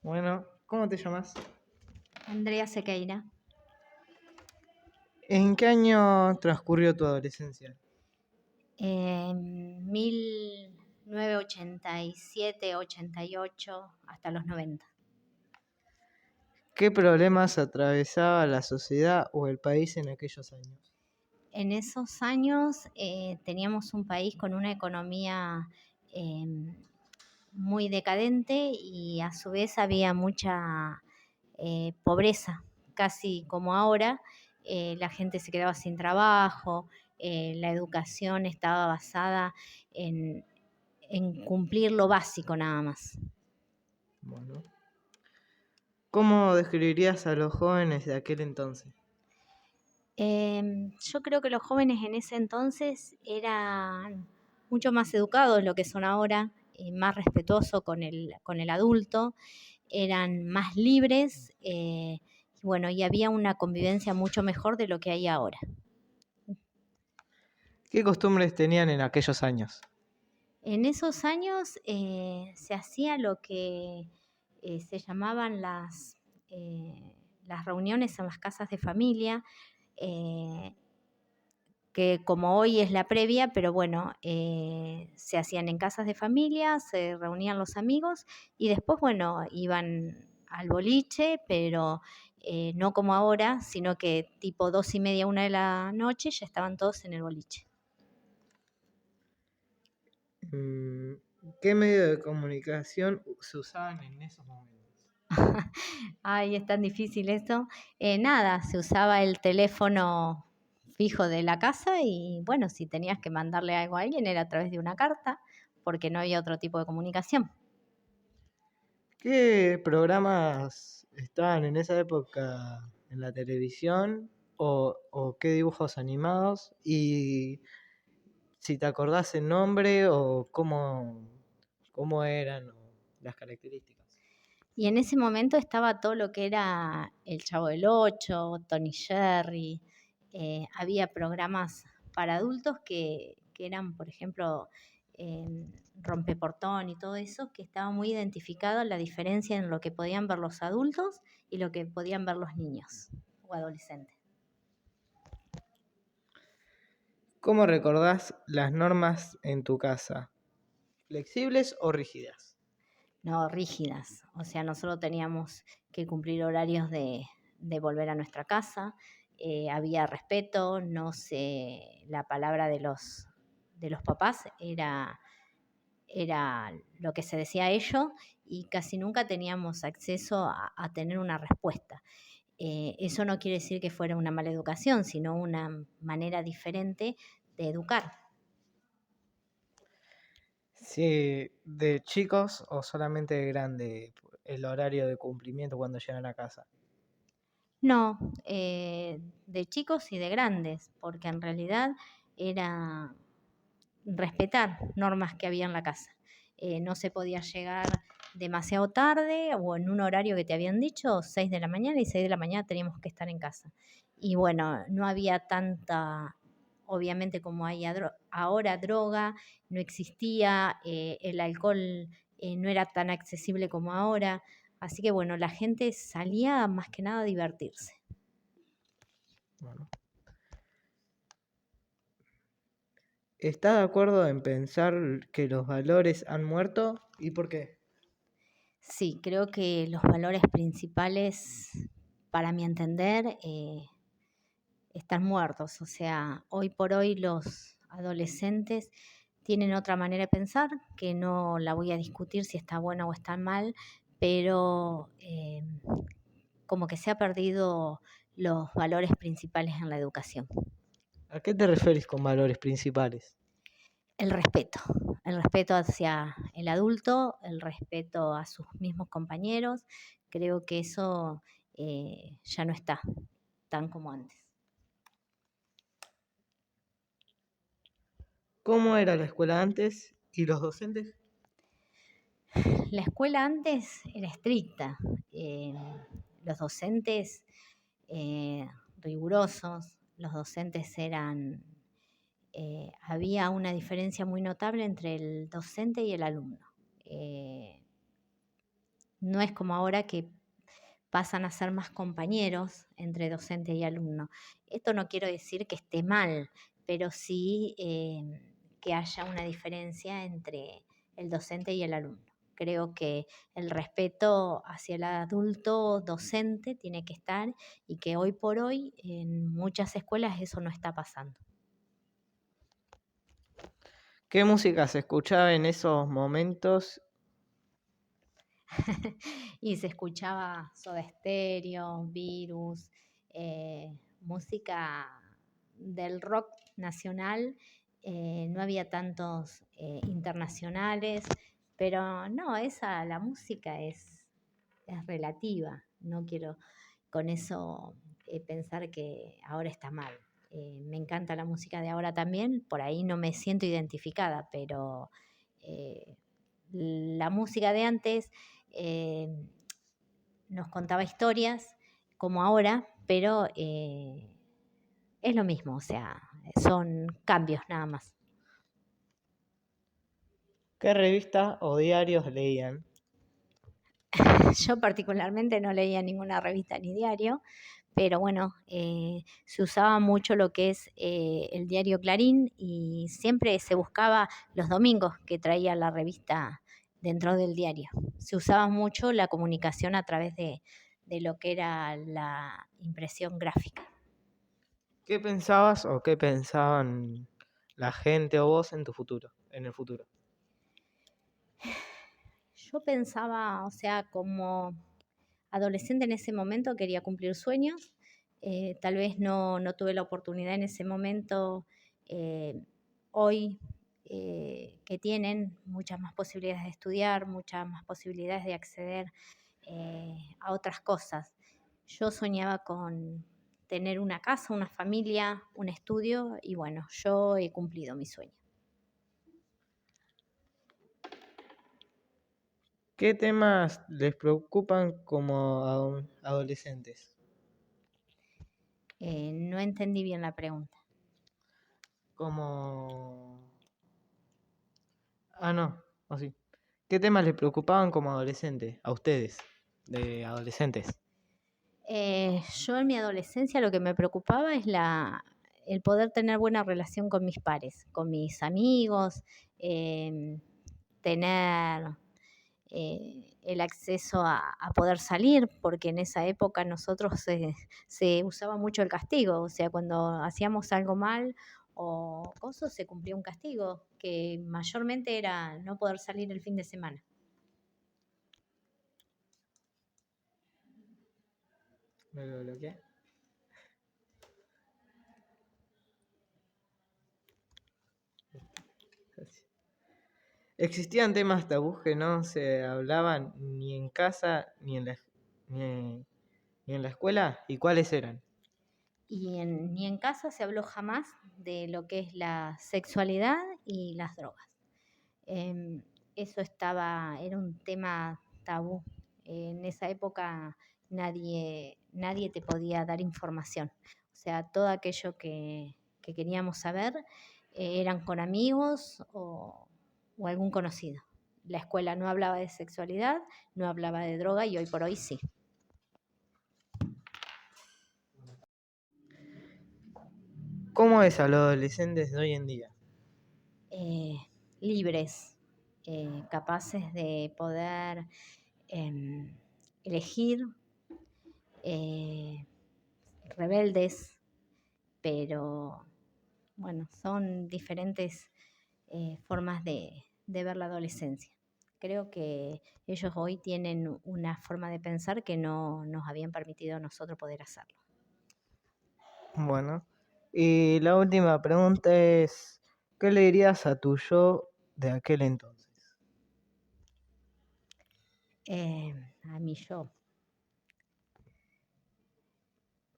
Bueno, ¿cómo te llamas? Andrea Sequeira. ¿En qué año transcurrió tu adolescencia? En 1987, 88, hasta los 90. ¿Qué problemas atravesaba la sociedad o el país en aquellos años? En esos años teníamos un país con una economía eh, muy decadente y a su vez había mucha pobreza, casi como ahora. La gente se quedaba sin trabajo, la educación estaba basada en cumplir lo básico nada más. Bueno, ¿cómo describirías a los jóvenes de aquel entonces? Yo creo que los jóvenes en ese entonces eran mucho más educados de lo que son ahora, más respetuosos con el adulto, eran más libres, y bueno, y había una convivencia mucho mejor de lo que hay ahora. ¿Qué costumbres tenían en aquellos años? En esos años se hacía lo que se llamaban las reuniones en las casas de familia, eh, que como hoy es la previa, pero bueno, se hacían en casas de familia, se reunían los amigos y después, bueno, iban al boliche, pero no como ahora, sino que tipo 2:30, 1 de la noche ya estaban todos en el boliche. Mm, ¿Qué medio de comunicación se usaban en esos momentos? Ay, es tan difícil esto. Nada, se usaba el teléfono fijo de la casa y bueno, si tenías que mandarle algo a alguien era a través de una carta, porque no había otro tipo de comunicación. ¿Qué programas estaban en esa época en la televisión o qué dibujos animados? Y si te acordás el nombre o cómo eran o las características. Y en ese momento estaba todo lo que era El Chavo del Ocho, Tony Jerry. Había programas para adultos que eran, por ejemplo, Rompeportón y todo eso, que estaba muy identificado la diferencia en lo que podían ver los adultos y lo que podían ver los niños o adolescentes. ¿Cómo recordás las normas en tu casa? ¿Flexibles o rígidas? No, rígidas. O sea, nosotros teníamos que cumplir horarios de volver a nuestra casa. Había respeto, no sé, la palabra de los papás era lo que se decía a ellos y casi nunca teníamos acceso a tener una respuesta. Eso no quiere decir que fuera una mala educación, sino una manera diferente de educar. Sí, de chicos o solamente de grande el horario de cumplimiento cuando llegan a casa. No, de chicos y de grandes, porque en realidad era respetar normas que había en la casa. No se podía llegar demasiado tarde o en un horario que te habían dicho, 6 de la mañana y 6 de la mañana teníamos que estar en casa. Y bueno, no había tanta, obviamente como hay ahora droga, no existía, el alcohol no era tan accesible como ahora. Así que bueno, la gente salía más que nada a divertirse. Bueno. ¿Estás de acuerdo en pensar que los valores han muerto? ¿Y por qué? Sí, creo que los valores principales, para mi entender, están muertos. O sea, hoy por hoy los adolescentes tienen otra manera de pensar, que no la voy a discutir si está buena o está mal, pero como que se ha perdido los valores principales en la educación. ¿A qué te referís con valores principales? El respeto hacia el adulto, el respeto a sus mismos compañeros. Creo que eso ya no está tan como antes. ¿Cómo era la escuela antes y los docentes? La escuela antes era estricta, los docentes rigurosos, los docentes eran, había una diferencia muy notable entre el docente y el alumno. no es como ahora que pasan a ser más compañeros entre docente y alumno. Esto no quiero decir que esté mal, pero sí que haya una diferencia entre el docente y el alumno. Creo que el respeto hacia el adulto docente tiene que estar y que hoy por hoy en muchas escuelas eso no está pasando. ¿Qué música se escuchaba en esos momentos? Y se escuchaba Soda Stereo, Virus, música del rock nacional, no había tantos internacionales, pero no, la música es relativa, no quiero con eso pensar que ahora está mal. Me encanta la música de ahora también, por ahí no me siento identificada, pero la música de antes eh, nos contaba historias como ahora, pero es lo mismo, o sea, son cambios nada más. ¿Qué revistas o diarios leían? Yo particularmente no leía ninguna revista ni diario, pero bueno, se usaba mucho lo que es el diario Clarín y siempre se buscaba los domingos que traía la revista dentro del diario. Se usaba mucho la comunicación a través de lo que era la impresión gráfica. ¿Qué pensabas o qué pensaban la gente o vos en el futuro? Yo pensaba, o sea, como adolescente en ese momento quería cumplir sueños. Tal vez no tuve la oportunidad en ese momento. Hoy que tienen muchas más posibilidades de estudiar, muchas más posibilidades de acceder a otras cosas. Yo soñaba con tener una casa, una familia, un estudio y bueno, yo he cumplido mi sueño. ¿Qué temas les preocupan como adolescentes? No entendí bien la pregunta. Como... Ah, no, o sí. ¿Qué temas les preocupaban como adolescentes? A ustedes, de adolescentes. Yo en mi adolescencia lo que me preocupaba es el poder tener buena relación con mis pares, con mis amigos, tener el acceso a poder salir, porque en esa época nosotros se usaba mucho el castigo, o sea, cuando hacíamos algo mal o cosas se cumplía un castigo, que mayormente era no poder salir el fin de semana. ¿Me lo bloqueé? Existían temas tabús que no se hablaban ni en casa ni, ni en la escuela. ¿Y cuáles eran? Ni en casa se habló jamás de lo que es la sexualidad y las drogas. Eso era un tema tabú. En esa época nadie te podía dar información. O sea, todo aquello que queríamos saber eran con amigos o algún conocido. La escuela no hablaba de sexualidad, no hablaba de droga y hoy por hoy sí. ¿Cómo es a los adolescentes de hoy en día? Libres, capaces de poder elegir, rebeldes, pero bueno, son diferentes formas de ver la adolescencia. Creo que ellos hoy tienen una forma de pensar que no nos habían permitido a nosotros poder hacerlo. Bueno, y la última pregunta es, ¿qué le dirías a tu yo de aquel entonces? A mí yo,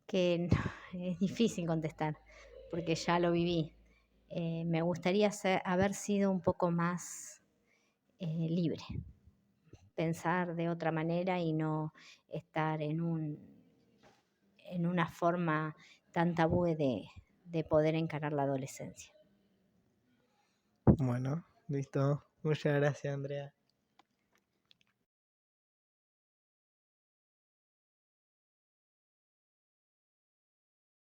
que es difícil contestar porque ya lo viví. Me gustaría haber sido un poco más libre, pensar de otra manera y no estar en una forma tan tabú de poder encarar la adolescencia. Bueno, listo. Muchas gracias, Andrea.